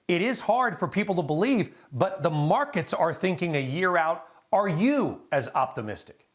It is hard for people to believe, but the markets are thinking a year out. Are you as optimistic?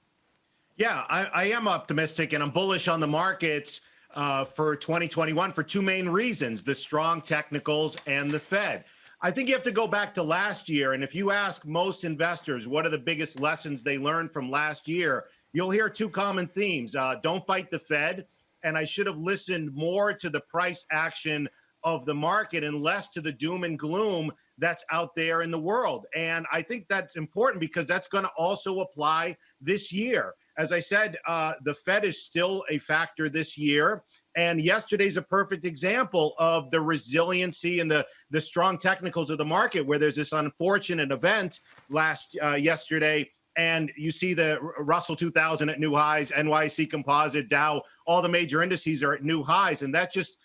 Yeah, I am optimistic, and I'm bullish on the markets for 2021 for two main reasons: the strong technicals and the Fed. I think you have to go back to last year, and if you ask most investors what are the biggest lessons they learned from last year, you'll hear two common themes. Don't fight the Fed, and I should have listened more to the price action of the market and less to the doom and gloom that's out there in the world. And I think that's important because that's going to also apply this year. As I said, the Fed is still a factor this year. And yesterday's a perfect example of the resiliency and the strong technicals of the market, where there's this unfortunate event yesterday. And you see the Russell 2000 at new highs, NYC Composite, Dow, all the major indices are at new highs. And that just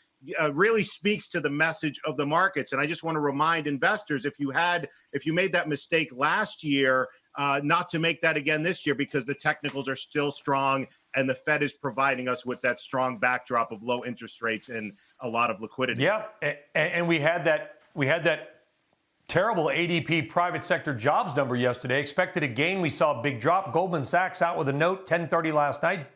really speaks to the message of the markets. And I just want to remind investors, if you made that mistake last year, not to make that again this year, because the technicals are still strong and the Fed is providing us with that strong backdrop of low interest rates and a lot of liquidity. Yeah, and we had that terrible ADP private sector jobs number yesterday. Expected a gain. We saw a big drop. Goldman Sachs out with a note, 10:30 last night.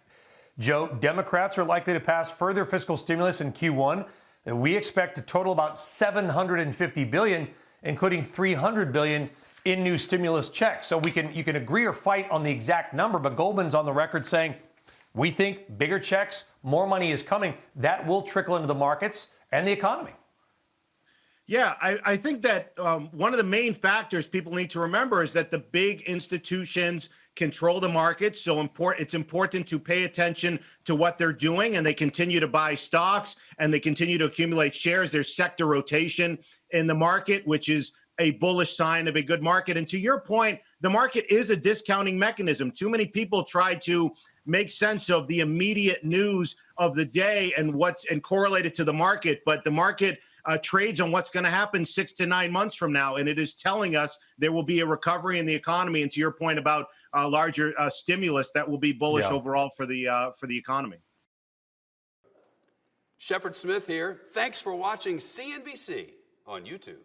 Joe, Democrats are likely to pass further fiscal stimulus in Q1. And we expect to total about $750 billion, including $300 billion in new stimulus checks. So you can agree or fight on the exact number, but Goldman's on the record saying, we think bigger checks, more money is coming. That will trickle into the markets and the economy. Yeah, I think that one of the main factors people need to remember is that the big institutions control the market. So it's important to pay attention to what they're doing, and they continue to buy stocks and they continue to accumulate shares. There's sector rotation in the market, which is a bullish sign of a good market. And to your point, the market is a discounting mechanism. Too many people try to make sense of the immediate news of the day and correlate it to the market, but the market trades on what's going to happen 6 to 9 months from now, and it is telling us there will be a recovery in the economy. And to your point about larger stimulus, that will be bullish overall for the economy. Shepard Smith here. Thanks for watching CNBC on YouTube.